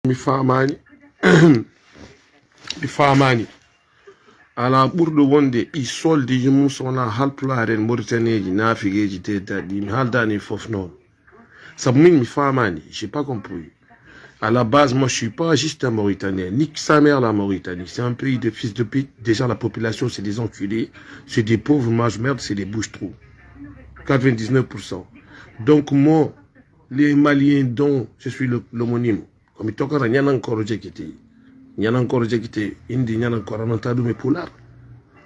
mi famani ala ɓurɗo wonde i soldiji mum sowona halpularen mauritanieji nafigeji teddaɗi mi haldani fof noon sabu min mi famani j'ai pas compris. À la base, moi, je suis pas juste un Mauritanien. Nique sa mère, la Mauritanie. C'est un pays de fils de pute. Déjà, la population, c'est des enculés. C'est des pauvres mange-merde, c'est des bouches-trous. 99%. Donc, moi, les Maliens dont je suis l'homonyme, comme il toque, il y en a encore qui indi, il y en a encore un entadu, mais polar.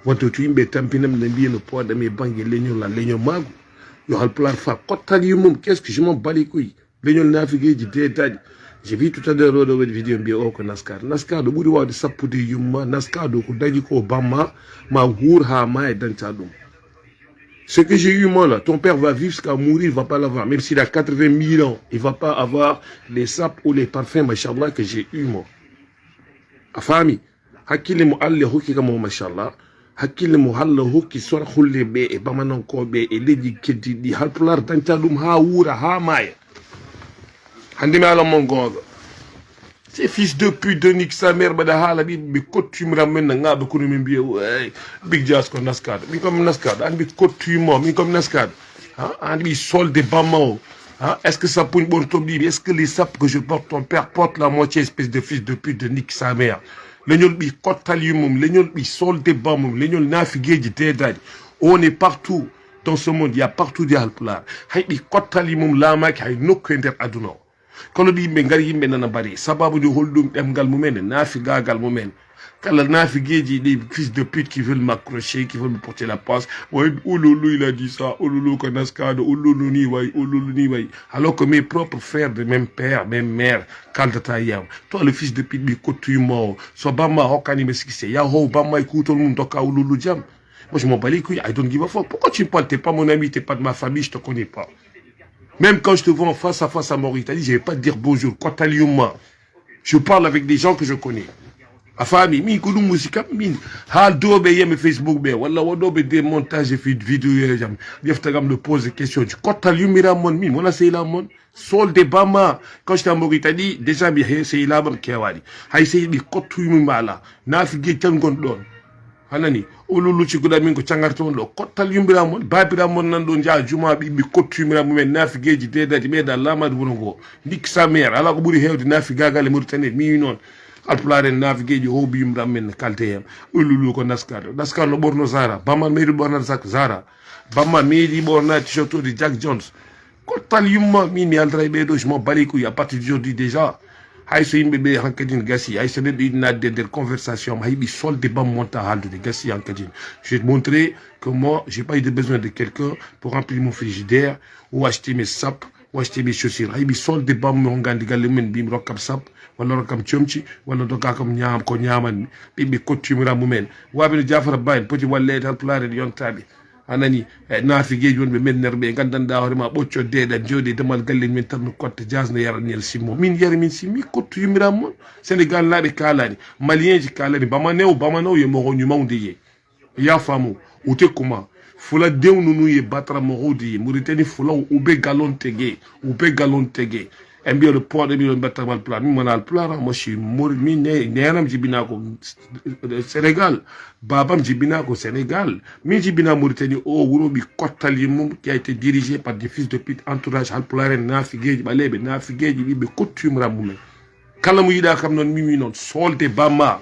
Quand tu imbe tampinam n'embie le poids de mes banques et l'aignol, la l'aignol mago, il y aura le plan fa. Qu'est-ce que je m'en bats les couilles? L'aignol navigué du détail. J'ai vu tout à l'heure dans votre vidéo bien que Nascar. Nascar, le bout de voir de sapoude yuma, Nascar, de Koudadiko Bama, ma Gourha, ma et Dantadum. Ce que j'ai eu moi là, ton père va vivre jusqu'à mourir, il va pas l'avoir. Même s'il a 80 000 ans, il va pas avoir les sapes ou les parfums, machallah, que j'ai eu moi. A famille, hakile mo alle hoki kamo machallah, hakile mo halle hoki sor khulle be e bamanan ko be e leji keddi di halpular Dantadum ha wura ha maye. Ces fils de pute de Nick sa mère, mais quand tu me ramènes, Big Jazz comme Nascar, mais comme Nascar, mais comme Nascar, un sol de Bamao. Est-ce que ça pour une bonne tombée? Est-ce que les sapes que je porte, ton père porte la moitié espèce de fils de pute de Nick sa mère? L'union bi kotalium, l'union bi sol de Bamao, l'union nafigué du Tédad. On est partout dans ce monde, il y a partout des halplar. Hay bi kotalium lama qui a une autre aduna. Quand on dit Bengali yimbe nana bari sababu de holdum demgal mumen nafigagal mumen kala nafigueji des fils de pute qui veulent m'accrocher, qui veulent me porter la passe. Ouais, Ouloulou il a dit ça, Ouloulou Kanaskade, Ouloulou ni way, Ouloulou ni way. Alors que mes propres frères de même père, même mère, Kaldatayam, toi le fils de pute bi kotu mort, so bama hokani meski ya ho bama écoute tout le monde toka Ouloulou jam. Moi je m'en bats les couilles, I don't give a fuck. Pourquoi tu me parles? T'es pas mon ami, t'es pas de ma famille, je te connais pas. Même quand je te vois en face à Mauritanie, je ne vais pas te dire bonjour. Je parle avec des gens que je connais. Afami, mi koulou musika min. Hal dobe yem Facebook be. Walla wadobe des montages et vidéos jam. Biaftagam me pose des questions. Tu kotalium miramon min. Wala c'est la mon. Sol de Bama. Quand j'étais en Mauritanie, déjà mi c'est la bam kiawali. Hay c'est mi kotu mala. Nafigi tangondon. Hanani olulu ci guda min ko cangarton do kottal yumbira mon babira mon nan do nja juma bi kotumira mo men nafigeji dedati be da lamad wongo dik sa mer ala ko buri hewde nafigagal Mauritanie mi non alplare nafigeji hobi yumbira men kalteyam olulu ko naskar no borno zara bama meri borna sak zara bama meri borna t-shirt de Jack Jones kottal yumma min yaldra be do je m'en baliku à partir d'aujourd'hui déjà. Aïe, bébé, Hankadine Gassi, aïe, c'est des conversations, aïe, sol de bas montal de Gassi Hankadine. Je vais te montrer que moi, j'ai pas eu de besoin de quelqu'un pour remplir mon frigidaire, ou acheter mes sapes, ou acheter mes chaussures. Aïe, sol de bas mongan de galemen, bim, rockam sap, wala rockam chumchi, wala doka comme nyam, ko nyaman, bim, kotumira moumen. Wabi Jafar Bain, petit wallet, alplare, yon tabi. Anani nafigeji wonɓe men nerɓe gandanɗa hoorema ɓocco deeɗa jooɗi damal galle min tan no cotte jasno yaranel simmo min yara min simmi kottu yumiram moon sénégal naaɓe kalani malien ji kalani bamanew ye mogoñu mawde ye ya faamu ute kuma fula dewnu ye batara mogode ye Mauritanie fula ube galon tege en mbiyo le port de mbiyo battamal plat min mona plat moi je suis min nenam jibina ko Sénégal babam jibina ko Sénégal min jibina Mauritanie o wuro bi kottali mum qui a été dirigé par des fils de pute entourage halpularen nafigeji ɓaleɓe nafigeji ɓiɓe kottumra mumen kala mo yiɗa kam noon mimi noon solde bamma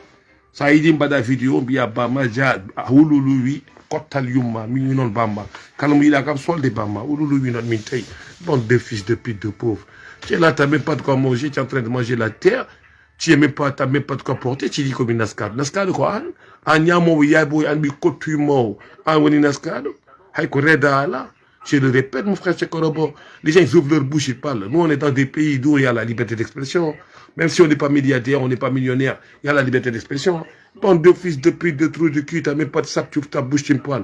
sa yiɗi mbaɗa vidéo mbiya bamma ja wululu wi kottal yumma mimi noon bamma kala mo yiɗa kam solde bamma wululu wi noon min tawi bande de fils de pute de pauvre. Tu es là, tu n'as même pas de quoi manger, tu es en train de manger la terre, tu n'as même pas de quoi porter, tu dis comme une Nascar. Nascar de quoi? En yamo, yabo, en bikotumo, en wani Nascar. Haïko reda là. Je le répète, mon frère, c'est corroboré. Les gens, ils ouvrent leur bouche, ils parlent. Nous, on est dans des pays d'où il y a la liberté d'expression. Même si on n'est pas milliardaire, on n'est pas millionnaire, il y a la liberté d'expression. Bande de fils de pute, de trous de cul, tu n'as même pas de sac, tu ouvres ta bouche, tu me parles.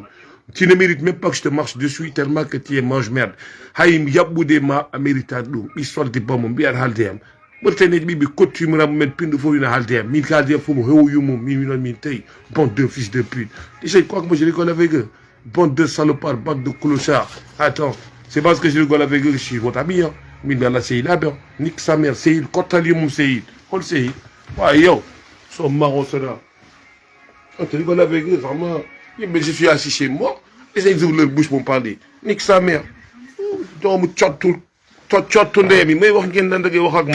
Tu ne mérites même pas que je te marche dessus tellement que tu es mange-merde. Haïm yaboude ma méritadou, histoire de bon, bien haldem. Mauritanie bi coutume men pindu fo une haldem. Min haldem fo mo yumu min tay. Bande de fils de pute. Déjà quoi que moi je rigole avec eux. Bande de salopards, bande de clochards. Attends, c'est parce que je rigole avec eux que je suis votre ami. Min là c'est là ben. Nique sa mère, c'est il kotalium c'est il. policier yi waaye yow soo marrons cela on te rigole avec eux vraiment mais je suis assis chez moi les gens ouvrent leur bouche pour me parler nique sa mère doomu cottu ndeyam yi may wax ngeen da ngay wax ak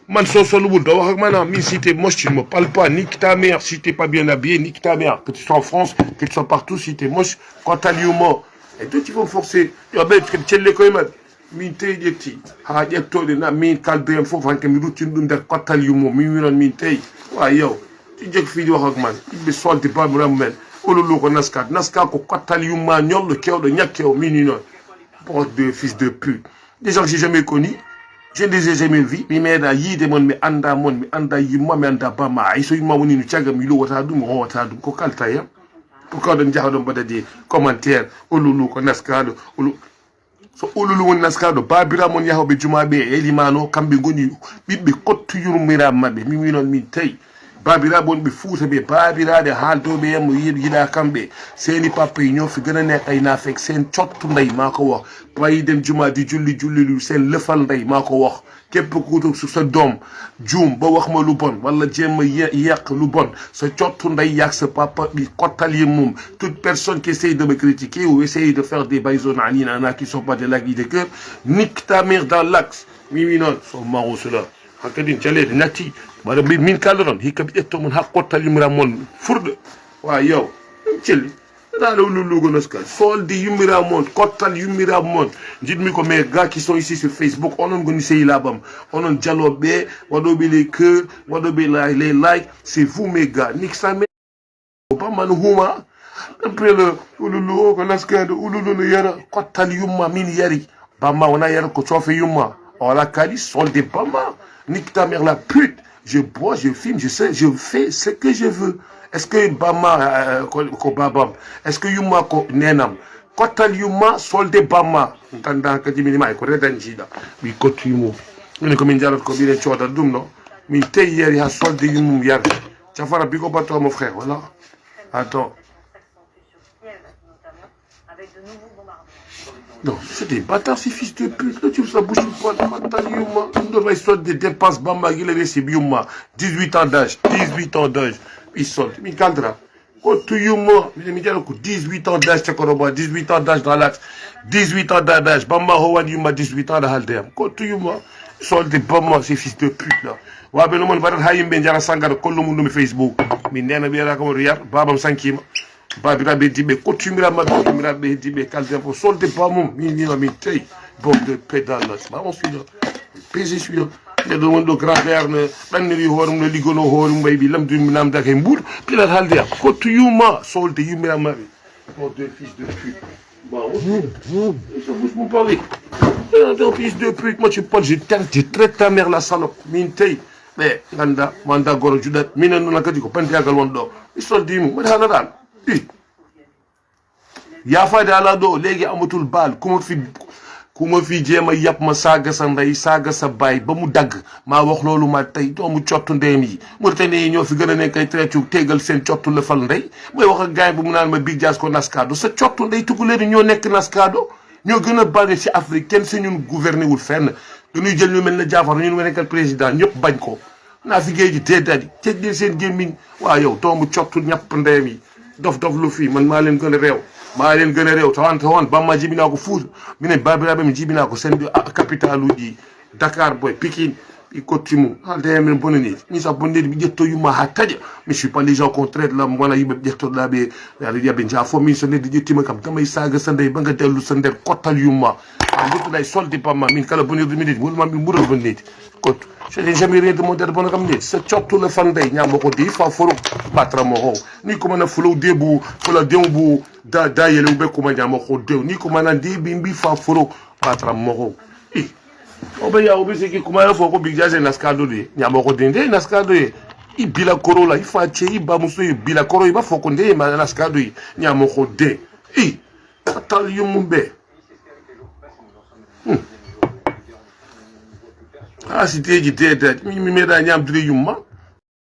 man soo soluwul doo wax ak man mi si t'es moche tu ne me parles pas nique ta mère si t'es pas bien habillé nique ta mère que tu sois en France que tu sois partout si t'es moche quand t'as l'humour et toi tu vas me forcer yo be celle koy man min tey ƴetti ha ƴettode na min kaldoyen fof hanke mi ruttini ɗum nder kottal yummo min winon min tey wa yow ti jeg fiiji wax ak man yimɓe solde babiram men ololu ko naska ko kottal yumma ñolɗo kewɗo ñakkewo min winon bord de fils de pute des gens que j'ai jamais connus je ne les ai jamais vus mi meeɗa yiide mon mi anda yimma mi anda bamma ay so yimma woni no cagam mi lowata ɗum o howata ɗum ko kalta yam pourquoi ɗon jaha ɗon mbaɗa commentaire ololu ko naskaɗo so ululu woni naskaɗo babiramon yahoɓe jumaɓe e limano kamɓe goni ɓiɓɓe kottu yurmiraɓe mabɓe min winon min tawi babiraɓe wonɓe fuuta ɓe babiraɗe haaldoɓe yammo yiɗa kamɓe seni papa e ñoofi ganane ayna fek sen cottu nday mako wax bayiden jumadi julli sen lefal nday mako wax képp ku sa doom juum ba wax ma lu bon wala jéem a yàq lu bon sa cottu nday yàq sa papa bi kottal yi moom toute personne qui essaye de me critiquer ou essaye de faire des baïsonanina qui sont pas de l'acquis de cœur nique ta mère dans l'axe mi noon so maro cela hakkadin calede natti waɗa min kaldoton hikka mi ƴetto mon ha kottal yummiram mon furɗo wa yow celli ɗaɗa lullugo noskal solde yummiram mon kottal yummiram mon jiɗmi ko mes gars qui sont ici sur Facebook onon goni sehilaɓam onon jaloɓe waɗoɓe les cœurs waɗoɓe les like c'est vous mes gars nique sa mère bamma no huuma après le ululu o ko naskade ululu no yara kottal yumma min yari bamma wona yara ko coofe yumma o wala kali solde bamma nique ta mère la pute je bois, je filme, je sais, je fais ce que je veux. Est-ce que Bama ko babam? Est-ce que yuma ko nenam? Kotal yuma solde Bama. Ntanda ka jimi mai ko redan jida. Bi kotu yumu. Ni ko min jarot ko bi le choda dum no. Min tay yeri ha solde yumum yar. Tiafara bi ko bato mon frère, voilà. Attends. Non, c'est des bâtards, ces fils de pute. Là, tu vois, ça bouge pas. On devrait histoire de dépenses. Bamba, il est c'est Biuma. 18 ans d'âge. 18 ans d'âge. Il sort. Mais caldra. Oh, tu Yuma. Mais il 18 ans d'âge, 18 ans d'âge dans l'axe. 18 ans d'âge. Bamba, Howan Yuma, 18 ans d'âge. Oh, tu Yuma. Ils sont des Bamba, ces fils de pute, là. Ouais, ben, le monde va dire, Hayim Benjara Sangara, Kolo Mundo, Facebook. Mais Nena Biara, comme Riyad, Babam Sankima. Babiraɓe diɓe kottumiraɓe tumiraɓe diɓe kalden fo solde pas mum min min tawi bom de pédale on suiɗo pg suiɗo neɗɗo woni ɗo grand frère ne ɓanniri hoore mum no liggono hoore mum mbayi ɓi lamdumi namdaka e mbuuɗo pilat haalde yam kottu yumma solde yummiraɓe bon deux fils de pute bon ça bouge mon parler deux fils de pute moi tu parles je traite ta mère la salope min tawi ɓe ganda manda goro juɗat minen noon kadi ko pantiyagal won ɗo mi solde mum mbaɗa halaɗan yaafade ala ɗo léegi amatul baal ku ma fi jéem a yàpp ma saaga sa ndey saaga sa baay ba mu dagg maa wax loolu ma tey doomu cottu ndeyam yi Mauritanie yi ñoo fi gën a nekk ay traité tegal seen cottu lëfal ndey mooy wax ak gaay bu mu naan ma Big Jazz ko naskaado sa cottu ndey tukuleer ñoo nekk naskaado ñoo gën a bari ci Afrique kenn si ñun gouverné wul fenn dañuy jël ñu mel ne Jaafar ñun nekkal président ñëpp bañ ko naa fi géej gi teedadi teg leen seen gémmiñ waa yow doomu cottu ñàpp ndeyam yi dof lu fii man maa leen gën a réew tawan bamma jibina ko Fuuta minen babiraɓe mi jibina ko sende capital uji Dakar boy Pikine i kotti mum haalde men bonanidi min sa bonnede mi ƴetto yumma ha taƴa mais je suis pas les gens qu'on traite là wona yimɓe ƴettoɗaɓe yaɓe jaafo min so nedde ƴettima kam damay saga sa ndey baga dellu sa nder kottal yumma a duttoɗa e solde bamma min kala bonirde minede wolma min ɓuura bonnede kottu je n'ai jamais rien demandé de bon comme ni sa cottu le fan day ñamo ko di fa foro batramo ho ni ko mana fulo debu fula dembu da yele ube ko ñamo ko dew ni ko mana de bimbi fa foro batramo ho o be ya o be se ki kuma fo ko Big Jazz naskado de ñamo ko de naskado e i bila korola i fa che i ba muso i bila koro i ba fo ko de ma naskado i ñamo ko de atal yumbe si teji teedade mi meeɗa ñamdude yumma